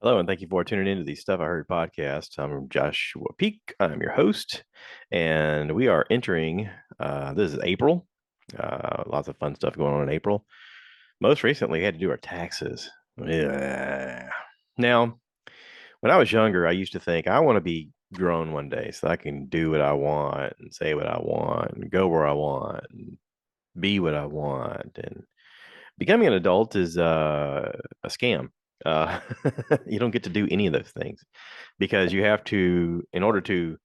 Hello, and thank you for tuning into the Stuff I Heard podcast. I'm Joshua Peak. I'm your host, and we are entering. This is April. Lots of fun stuff going on in April. Most recently, we had to do our taxes. Yeah. Now, when I was younger, I used to think I want to be grown one day so I can do what I want and say what I want and go where I want and be what I want. And becoming an adult is a scam. Uh, you don't get to do any of those things because you have to, in order to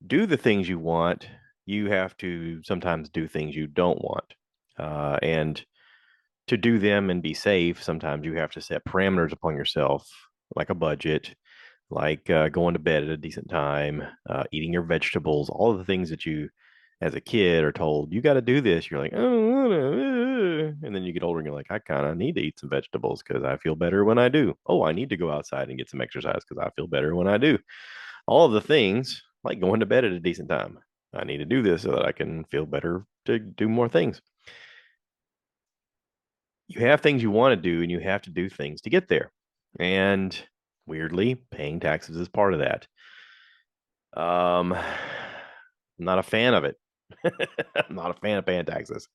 do the things you want, you have to sometimes do things you don't want. And to do them and be safe, sometimes you have to set parameters upon yourself, like a budget, like going to bed at a decent time, eating your vegetables, all of the things that you, as a kid, are told you got to do this. You're like, oh, and then you get older and you're like, I kind of need to eat some vegetables because I feel better when I do. Oh, I need to go outside and get some exercise because I feel better when I do. All of the things, like going to bed at a decent time. I need to do this so that I can feel better to do more things. You have things you want to do and you have to do things to get there. And weirdly, paying taxes is part of that. I'm not a fan of it. I'm not a fan of paying taxes.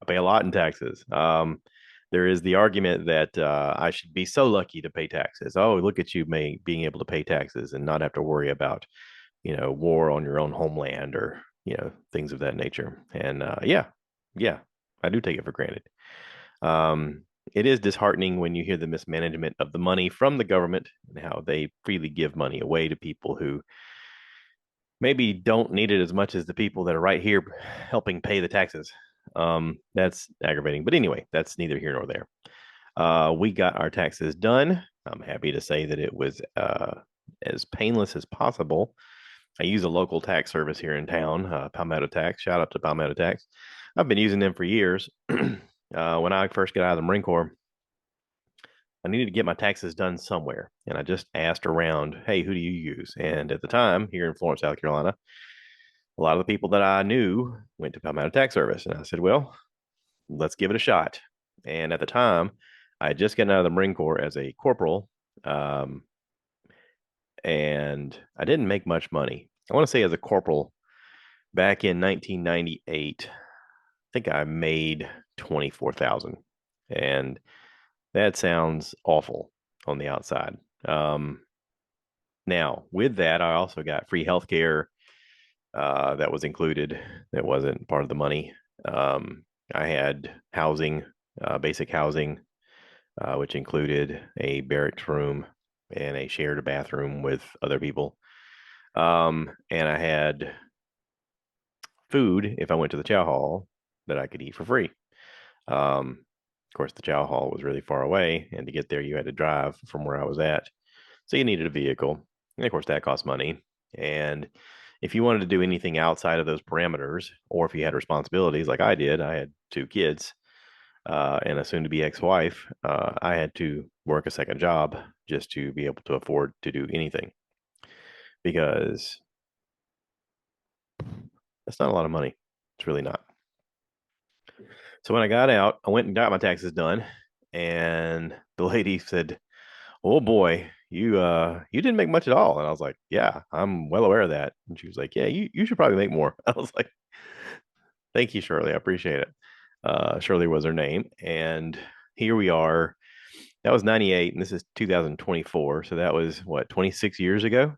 I pay a lot in taxes. There is the argument that I should be so lucky to pay taxes. Oh, look at you being able to pay taxes and not have to worry about, war on your own homeland or, things of that nature. And yeah, I do take it for granted. It is disheartening when you hear the mismanagement of the money from the government and how they freely give money away to people who maybe don't need it as much as the people that are right here helping pay the taxes. That's aggravating. But anyway, that's neither here nor there. We got our taxes done. I'm happy to say that it was as painless as possible. I use a local tax service here in town, Palmetto Tax. Shout out to Palmetto Tax. I've been using them for years. When I first got out of the Marine Corps, I needed to get my taxes done somewhere. And I just asked around, hey, who do you use? And at the time, here in Florence, South Carolina, a lot of the people that I knew went to Palmetto Tax Service. And I said, well, let's give it a shot. And at the time, I had just gotten out of the Marine Corps as a corporal, um, and I didn't make much money. I want to say as a corporal back in 1998, I think I made 24,000, and that sounds awful on the outside. Um, Now, with that, I also got free healthcare that was included. That wasn't part of the money. I had housing, basic housing, which included a barracks room and a shared bathroom with other people. And I had food if I went to the chow hall that I could eat for free. Of course, the chow hall was really far away, and to get there, you had to drive from where I was at. So you needed a vehicle. And of course, that cost money. And if you wanted to do anything outside of those parameters, or if you had responsibilities like I did, I had two kids and a soon to be ex wife, I had to work a second job just to be able to afford to do anything because that's not a lot of money. It's really not. So when I got out, I went and got my taxes done. And the lady said, oh boy, you didn't make much at all. And I was like, yeah, I'm well aware of that. And she was like, yeah, you should probably make more. I was like, thank you, Shirley. I appreciate it. Shirley was her name. And here we are. That was 98 and this is 2024. So that was what, 26 years ago.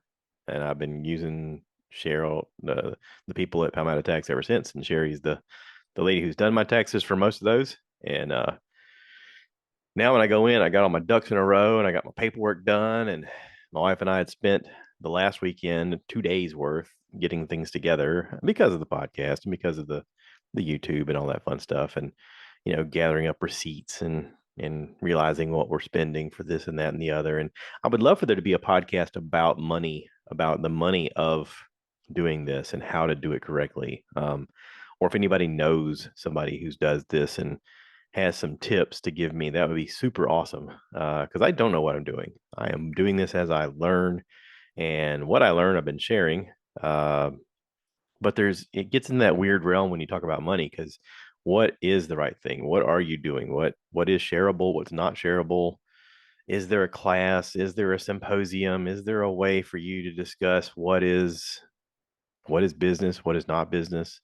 And I've been using Cheryl, the people at Palmetto Tax ever since. And Sherry's the lady who's done my taxes for most of those. And now when I go in, I got all my ducks in a row and I got my paperwork done. And my wife and I had spent the last weekend 2 days worth getting things together because of the podcast and because of the YouTube and all that fun stuff, and gathering up receipts and realizing what we're spending for this and that and the other. And I would love for there to be a podcast about money, about the money of doing this and how to do it correctly. Or if anybody knows somebody who does this and has some tips to give me, that would be super awesome. Because I don't know what I'm doing. I am doing this as I learn, and what I learn, I've been sharing. Uh, but it gets in that weird realm when you talk about money because what is the right thing? What are you doing? What is shareable? What's not shareable? is there a class? Is there a symposium? Is there a way for you to discuss what is business, what is not business?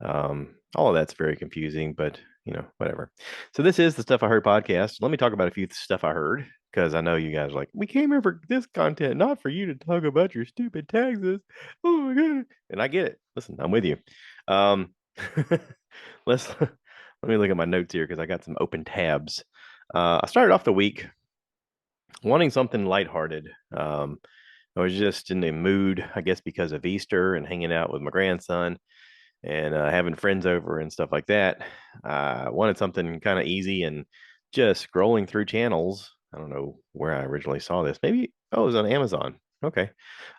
All of that's very confusing, but whatever. So this is the Stuff I Heard podcast. Let me talk about a few stuff I heard because I know you guys are like, we came here for this content, not for you to talk about your stupid taxes. Oh my god. And I get it. Listen, I'm with you. Um let's let me look at my notes here because I got some open tabs. I started off the week wanting something lighthearted. I was just in the mood, I guess, because of Easter and hanging out with my grandson and having friends over and stuff like that. I wanted something kind of easy and just scrolling through channels. I don't know where I originally saw this. Maybe, oh, it was on Amazon. Okay.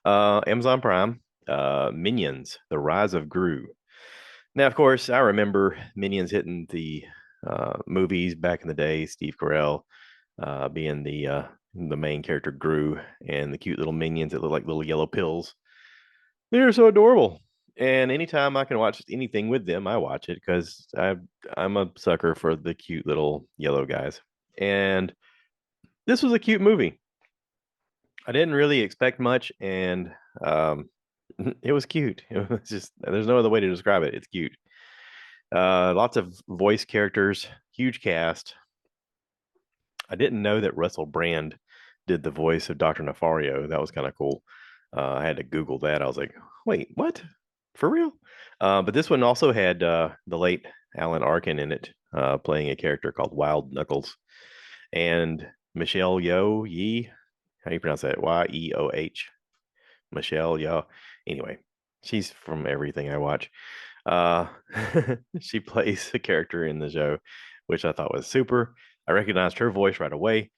Amazon Prime, Minions, The Rise of Gru. Now, of course, I remember Minions hitting the movies back in the day. Steve Carell being the main character Gru, and the cute little minions that look like little yellow pills. They're so adorable. And anytime I can watch anything with them, I watch it because I'm a sucker for the cute little yellow guys. And this was a cute movie. I didn't really expect much, and it was cute. It was just there's no other way to describe it. It's cute. Lots of voice characters, huge cast. I didn't know that Russell Brand did the voice of Dr. Nefario. That was kind of cool. I had to Google that. I was like, wait, what? For real? But this one also had the late Alan Arkin in it, playing a character called Wild Knuckles. And Michelle Yeoh, Yee, how do you pronounce that? Yeoh. Michelle Yeoh. Anyway, she's from everything I watch. Uh, she plays a character in the show, which I thought was super. I recognized her voice right away.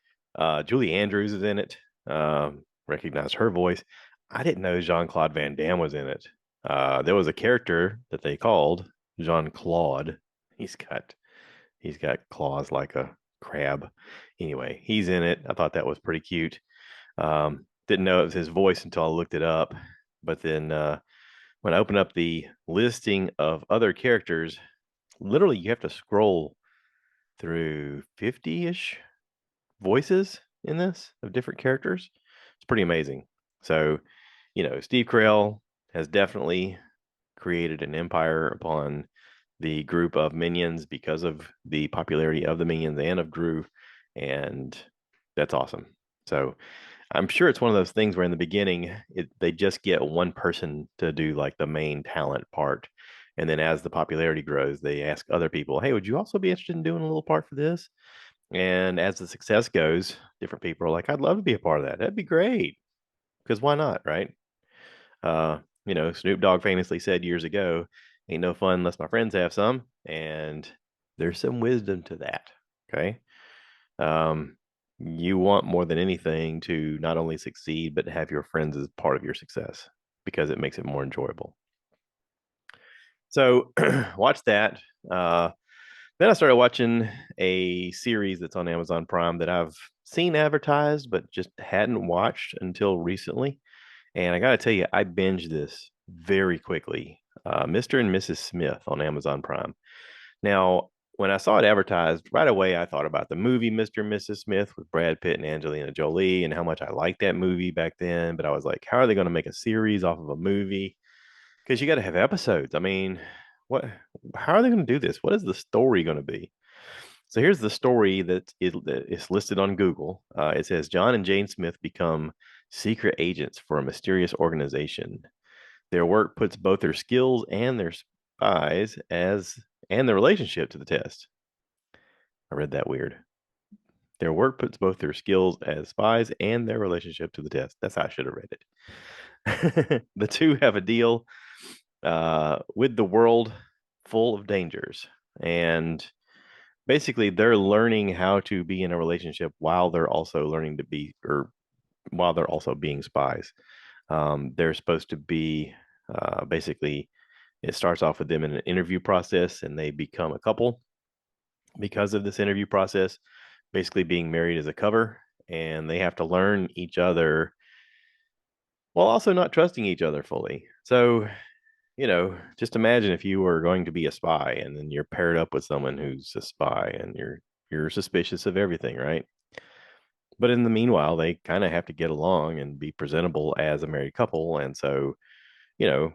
Julie Andrews is in it. Recognized her voice. I didn't know Jean Claude Van Damme was in it. There was a character that they called Jean Claude. He's got he's got claws like a crab. Anyway, he's in it. I thought that was pretty cute. Didn't know it was his voice until I looked it up. But then when I open up the listing of other characters, literally you have to scroll through 50-ish voices in this of different characters. It's pretty amazing. So, Steve Carell has definitely created an empire upon the group of minions because of the popularity of the minions and of Gru, and that's awesome. So I'm sure it's one of those things where in the beginning they just get one person to do like the main talent part. And then as the popularity grows, they ask other people, hey, would you also be interested in doing a little part for this? And as the success goes, different people are like, I'd love to be a part of that. That'd be great. Because why not? Right. Snoop Dogg famously said years ago, ain't no fun unless my friends have some. And there's some wisdom to that. Okay. Um, you want more than anything to not only succeed, but have your friends as part of your success because it makes it more enjoyable. So watch that. Then I started watching a series that's on Amazon Prime that I've seen advertised, but just hadn't watched until recently. And I got to tell you, I binged this very quickly. Mr. and Mrs. Smith on Amazon Prime. Now, when I saw it advertised, right away I thought about the movie Mr. and Mrs. Smith with Brad Pitt and Angelina Jolie and how much I liked that movie back then. But I was like, how are they going to make a series off of a movie? Because you got to have episodes. I mean, what? How are they going to do this? What is the story going to be? So here's the story that is listed on Google. It says John and Jane Smith become secret agents for a mysterious organization. Their work puts both their skills and their spies and their relationship to the test. I read that weird. Their work puts both their skills as spies and their relationship to the test. That's how I should have read it. The two have a deal with the world full of dangers. And basically, they're learning how to be in a relationship while they're also learning to be, or while they're also being spies. They're supposed to be basically, it starts off with them in an interview process and they become a couple because of this interview process, basically being married as a cover. And they have to learn each other while also not trusting each other fully. So, just imagine if you were going to be a spy and then you're paired up with someone who's a spy and you're suspicious of everything, right? But in the meanwhile, they kind of have to get along and be presentable as a married couple. And so, you know,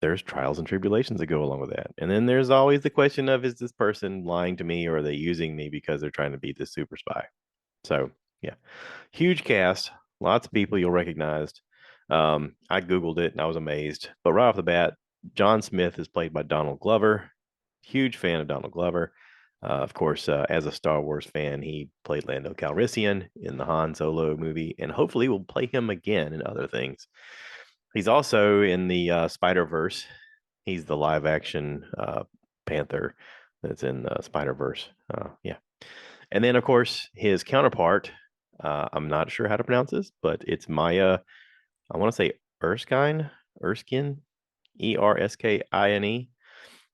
there's trials and tribulations that go along with that. And then there's always the question of, is this person lying to me or are they using me because they're trying to be the super spy? So, yeah, huge cast, lots of people you'll recognize. I Googled it and I was amazed. But right off the bat, John Smith is played by Donald Glover. Huge fan of Donald Glover. Of course, as a Star Wars fan, he played Lando Calrissian in the Han Solo movie, and hopefully will play him again in other things. He's also in the Spider Verse. He's the live action Panther that's in the Spider Verse. Yeah, and then of course his counterpart. I'm not sure how to pronounce this, but it's Maya. I want to say Erskine, Erskine.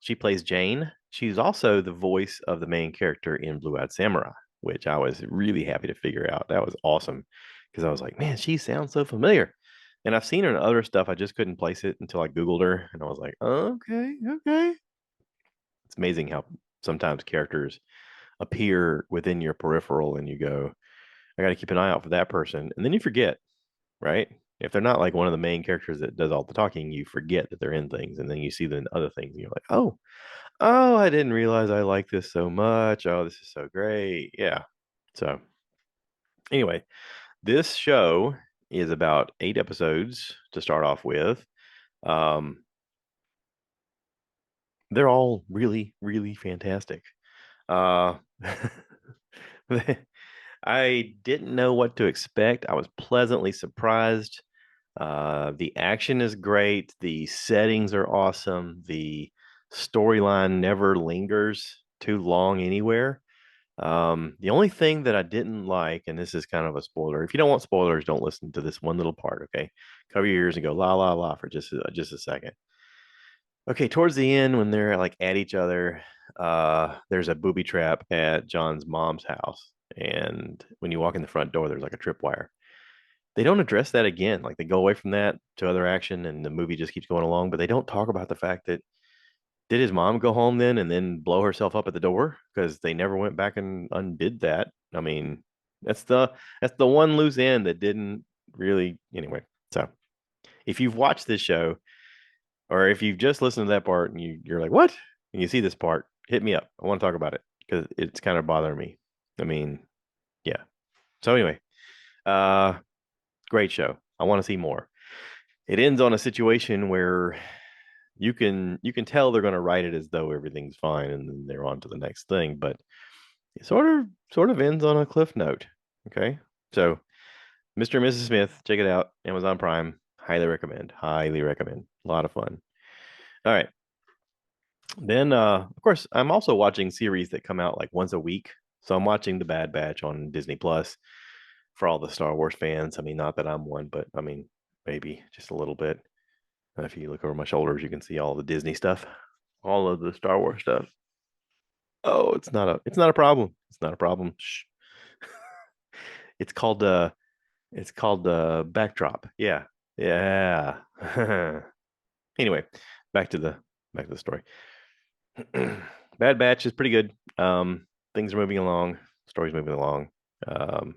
She plays Jane. She's also the voice of the main character in Blue Eyed Samurai, which I was really happy to figure out. That was awesome because I was like, man, she sounds so familiar. And I've seen her in other stuff. I just couldn't place it until I Googled her. And I was like, okay, okay. It's amazing how sometimes characters appear within your peripheral and you go, I got to keep an eye out for that person. And then you forget, right? If they're not like one of the main characters that does all the talking, you forget that they're in things. And then you see them in other things and you're like, oh, I didn't realize I like this so much. Oh, this is so great. Yeah. So, anyway, this show is about 8 episodes to start off with. Um, they're all really, really fantastic. Uh, I didn't know what to expect. I was pleasantly surprised. The action is great. The settings are awesome. The storyline never lingers too long anywhere. The only thing that I didn't like, and this is kind of a spoiler. If you don't want spoilers, don't listen to this one little part. Okay, cover your ears and go la la la for just a second. Okay, towards the end when they're like at each other, there's a booby trap at John's mom's house, and when you walk in the front door, there's like a tripwire. They don't address that again. Like they go away from that to other action, and the movie just keeps going along. But they don't talk about the fact that did his mom go home then and then blow herself up at the door because they never went back and undid that. I mean, that's the that's the one loose end that didn't really anyway. So if you've watched this show or if you've just listened to that part and you're like, what? And you see this part, hit me up. I want to talk about it because it's kind of bothering me. I mean, yeah. So anyway, uh, great show. I want to see more. It ends on a situation where you can tell they're going to write it as though everything's fine and then they're on to the next thing, but it sort of ends on a cliff note. Okay, so Mr. and Mrs. Smith, check it out, Amazon Prime, highly recommend, highly recommend, a lot of fun. All right, then of course I'm also watching series that come out like once a week, so I'm watching The Bad Batch on Disney Plus for all the Star Wars fans. I mean, not that I'm one, but I mean maybe just a little bit. If you look over my shoulders, you can see all the Disney stuff, all of the Star Wars stuff. Oh, it's not a problem. It's not a problem. Shh. It's called backdrop. Yeah. Yeah. Anyway, back to the back to the story. Bad Batch is pretty good. Things are moving along, story's moving along. Um,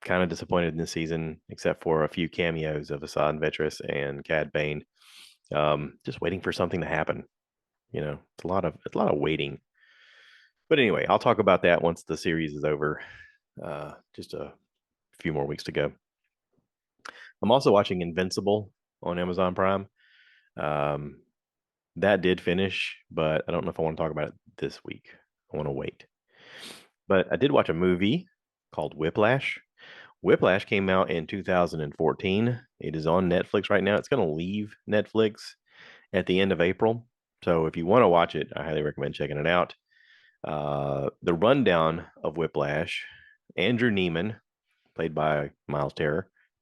kind of disappointed in this season, except for a few cameos of Assad Ventress and Cad Bane. Just waiting for something to happen. It's a lot of waiting. But anyway, I'll talk about that once the series is over. Just a few more weeks to go. I'm also watching Invincible on Amazon Prime. Um, that did finish, but I don't know if I want to talk about it this week. I want to wait. But I did watch a movie called Whiplash. Whiplash came out in 2014. It is on Netflix right now. It's going to leave Netflix at the end of April. So if you want to watch it, I highly recommend checking it out. The rundown of Whiplash, Andrew Neiman, played by Miles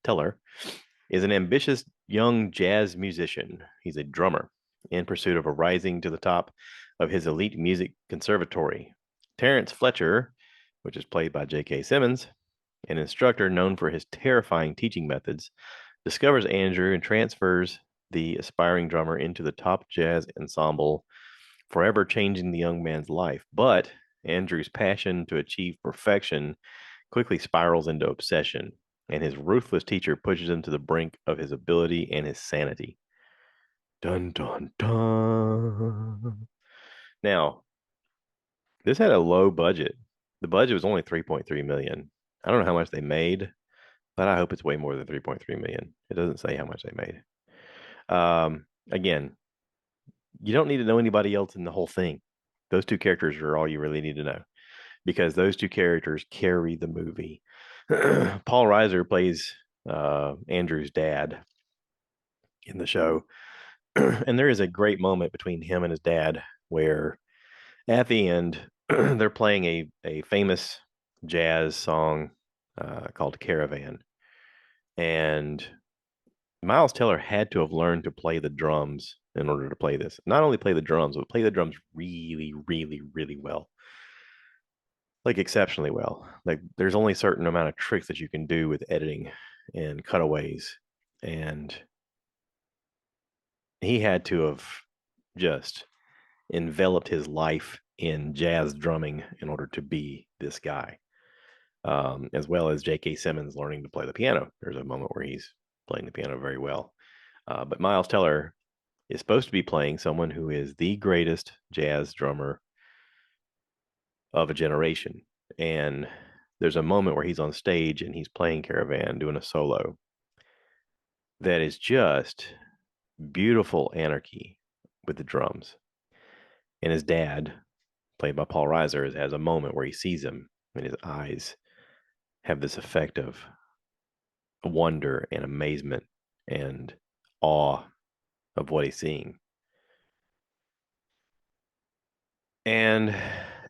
Teller, is an ambitious young jazz musician. He's a drummer in pursuit of a rising to the top of his elite music conservatory. Terrence Fletcher, which is played by J.K. Simmons, an instructor known for his terrifying teaching methods, discovers Andrew and transfers the aspiring drummer into the top jazz ensemble, forever changing the young man's life. But Andrew's passion to achieve perfection quickly spirals into obsession, and his ruthless teacher pushes him to the brink of his ability and his sanity. Dun dun dun. Now, this had a low budget. The budget was only 3.3 million. I don't know how much they made, but I hope it's way more than 3.3 million. It doesn't say how much they made. Again, you don't need to know anybody else in the whole thing. Those two characters are all you really need to know because those two characters carry the movie. Paul Reiser plays Andrew's dad in the show, and there is a great moment between him and his dad where at the end they're playing a famous jazz song called Caravan, and Miles Teller had to have learned to play the drums in order to play this. Not only play the drums, but play the drums really, really, really well. Like exceptionally well. Like there's only a certain amount of tricks that you can do with editing and cutaways. And he had to have just enveloped his life in jazz drumming in order to be this guy. As well as J.K. Simmons learning to play the piano. There's a moment where he's playing the piano very well. But Miles Teller is supposed to be playing someone who is the greatest jazz drummer of a generation. And there's a moment where he's on stage and he's playing Caravan, doing a solo that is just beautiful anarchy with the drums. And his dad, played by Paul Reiser, has a moment where he sees him and his eyes have this effect of wonder and amazement and awe of what he's seeing. And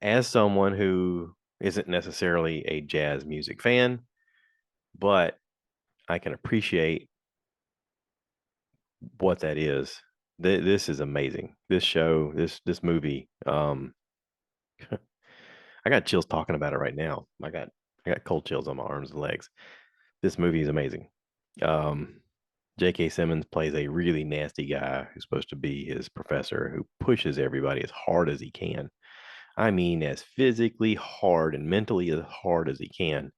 as someone who isn't necessarily a jazz music fan, but I can appreciate what that is. This is amazing. This show, this movie, I got chills talking about it right now. I got cold chills on my arms and legs. This movie is amazing. Um, J.K. Simmons plays a really nasty guy who's supposed to be his professor who pushes everybody as hard as he can. I mean, as physically hard and mentally as hard as he can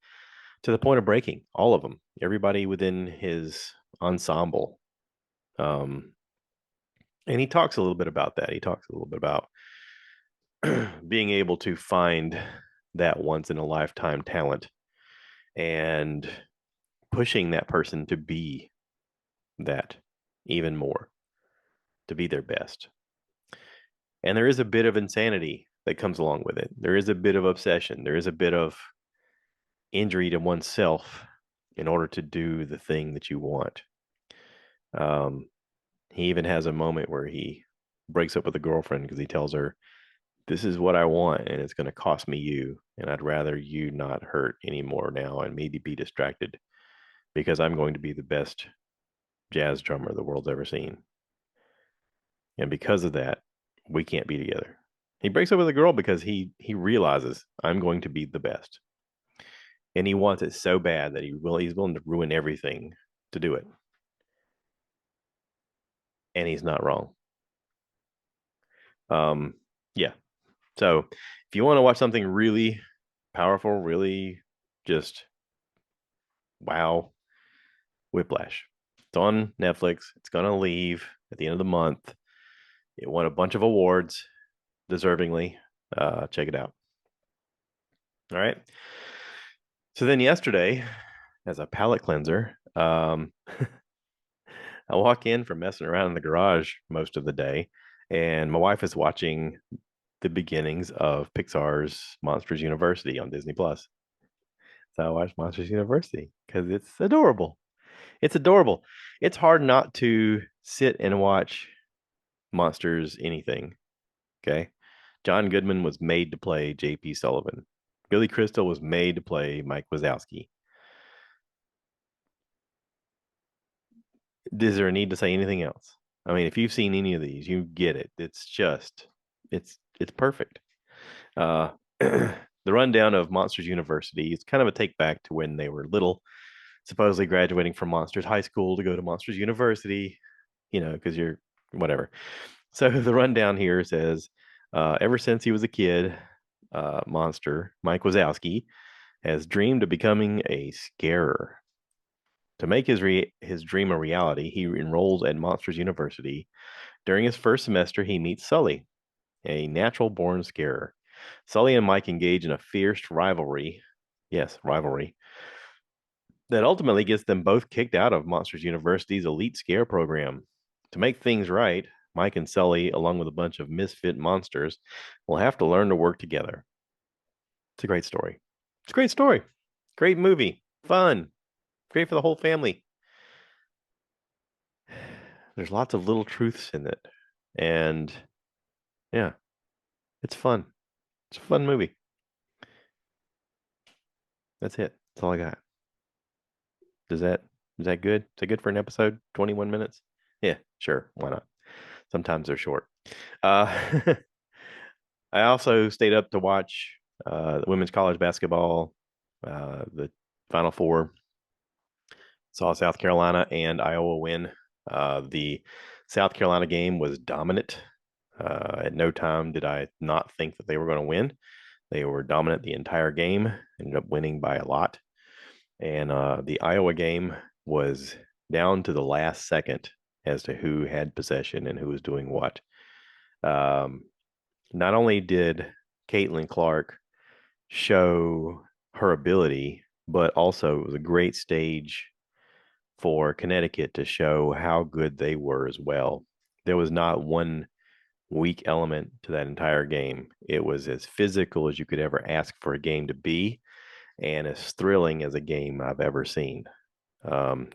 to the point of breaking all of them, everybody within his ensemble. Um, and he talks a little bit about that. He talks a little bit about being able to find that once in a lifetime talent and pushing that person to be that even more, to be their best. And there is a bit of insanity that comes along with it. There is a bit of obsession. There is a bit of injury to oneself in order to do the thing that you want. Um, he even has a moment where he breaks up with a girlfriend because he tells her, "This is what I want, and it's going to cost me you. And I'd rather you not hurt anymore now and maybe be distracted because I'm going to be the best jazz drummer the world's ever seen. And because of that, we can't be together." He breaks up with a girl because he realizes I'm going to be the best. And he wants it so bad that he's willing to ruin everything to do it. And he's not wrong. Um, yeah. So if you want to watch something really powerful, really just wow, Whiplash. It's on Netflix. It's gonna leave at the end of the month. It won a bunch of awards, deservingly. Check it out. All right. So then yesterday, as a palate cleanser, I walk in from messing around in the garage most of the day, and my wife is watching the beginnings of Pixar's Monsters University on Disney Plus. So I watched Monsters University because it's adorable. It's adorable. It's hard not to sit and watch Monsters anything. Okay. John Goodman was made to play J.P. Sullivan. Billy Crystal was made to play Mike Wazowski. Is there a need to say anything else? I mean, if you've seen any of these, you get it. It's perfect. Uh, the rundown of Monsters University is kind of a take back to when they were little, supposedly graduating from Monsters High School to go to Monsters University, because you're whatever. So the rundown here says, ever since he was a kid, Monster Mike Wazowski has dreamed of becoming a scarer. To make his dream a reality, he enrolls at Monsters University. During his first semester, he meets Sully, a natural born scarer. Sully and Mike engage in a fierce rivalry. Yes, rivalry. That ultimately gets them both kicked out of Monsters University's elite scare program. To make things right, Mike and Sully, along with a bunch of misfit monsters, will have to learn to work together. It's a great story. It's a great story. Great movie. Fun. Great for the whole family. There's lots of little truths in it. And yeah, it's fun. It's a fun movie. That's it. That's all I got. Does that is that good? Is that good for an episode? 21 minutes? Yeah, sure. Why not? Sometimes they're short. Uh I also stayed up to watch women's college basketball, the Final Four. Saw South Carolina and Iowa win. The South Carolina game was dominant. At no time did I not think that they were going to win. They were dominant the entire game, ended up winning by a lot. And the Iowa game was down to the last second as to who had possession and who was doing what. Um, Not only did Caitlin Clark show her ability, but also it was a great stage for Connecticut to show how good they were as well. There was not one weak element to that entire game. It was as physical as you could ever ask for a game to be, and as thrilling as a game I've ever seen.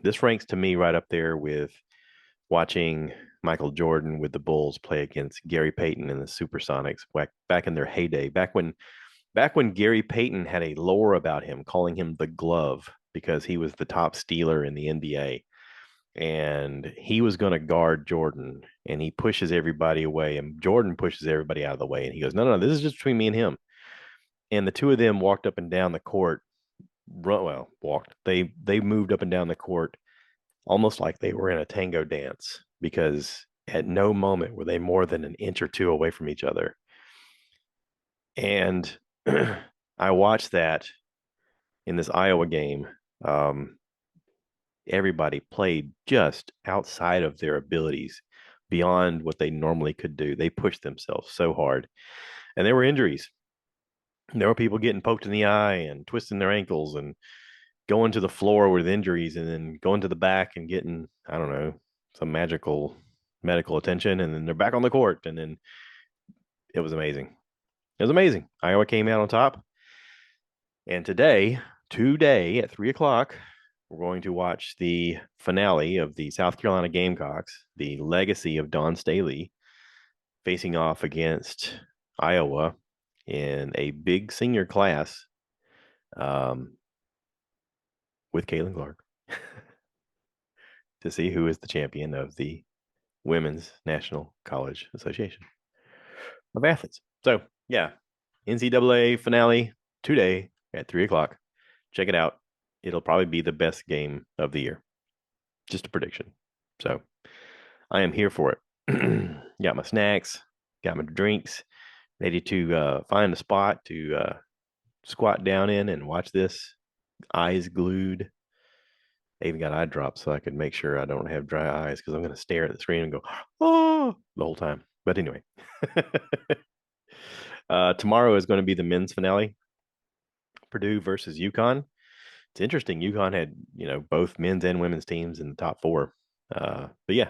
This ranks to me right up there with watching Michael Jordan with the Bulls play against Gary Payton and the Supersonics back in their heyday, back when Gary Payton had a lore about him, calling him the glove because he was the top stealer in the NBA. And he was going to guard Jordan, and he pushes everybody away, and Jordan pushes everybody out of the way. And he goes, no, this is just between me and him. And the two of them walked up and down the court. Well, walked. They moved up and down the court almost like they were in a tango dance because at no moment were they more than an inch or two away from each other. And I watched that in this Iowa game. Um, Everybody played just outside of their abilities, beyond what they normally could do. They pushed themselves so hard, and there were injuries. There were people getting poked in the eye and twisting their ankles and going to the floor with injuries, and then going to the back and getting, I don't know, some magical medical attention, and then they're back on the court. And then it was amazing. It was amazing. Iowa came out on top. And today at 3 o'clock, we're going to watch the finale of the South Carolina Gamecocks, the legacy of Don Staley, facing off against Iowa in a big senior class um, with Caitlin Clark to see who is the champion of the Women's National College Association of Athletes. So, yeah, NCAA finale today at 3 o'clock. Check it out. It'll probably be the best game of the year. Just a prediction. So, I am here for it. Got my snacks, got my drinks, ready to find a spot to squat down in and watch this, eyes glued. I even got eye drops so I could make sure I don't have dry eyes because I'm going to stare at the screen and go, oh, the whole time. But anyway, tomorrow is going to be the men's finale, Purdue versus UConn. It's interesting. UConn had, both men's and women's teams in the top four. But yeah,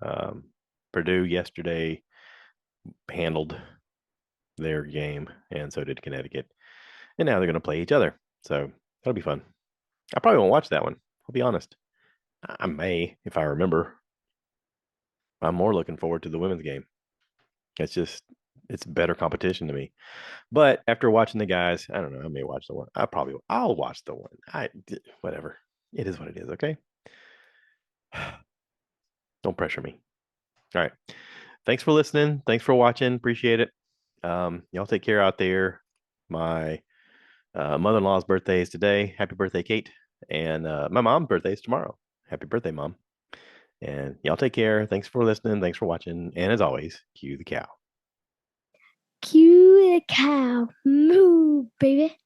um, Purdue yesterday handled their game, and so did Connecticut. And now they're going to play each other. So that'll be fun. I probably won't watch that one. I'll be honest. I may if I remember. I'm more looking forward to the women's game. It's better competition to me. But after watching the guys, I don't know. I may watch the one. I'll watch the one. Whatever. It is what it is. Okay. Don't pressure me. All right. Thanks for listening. Thanks for watching. Appreciate it. Y'all take care out there. My mother-in-law's birthday is today. Happy birthday, Kate. And my mom's birthday is tomorrow. Happy birthday, Mom. And y'all take care. Thanks for listening. Thanks for watching. And as always, cue the cow. Cue the cow. Moo, baby.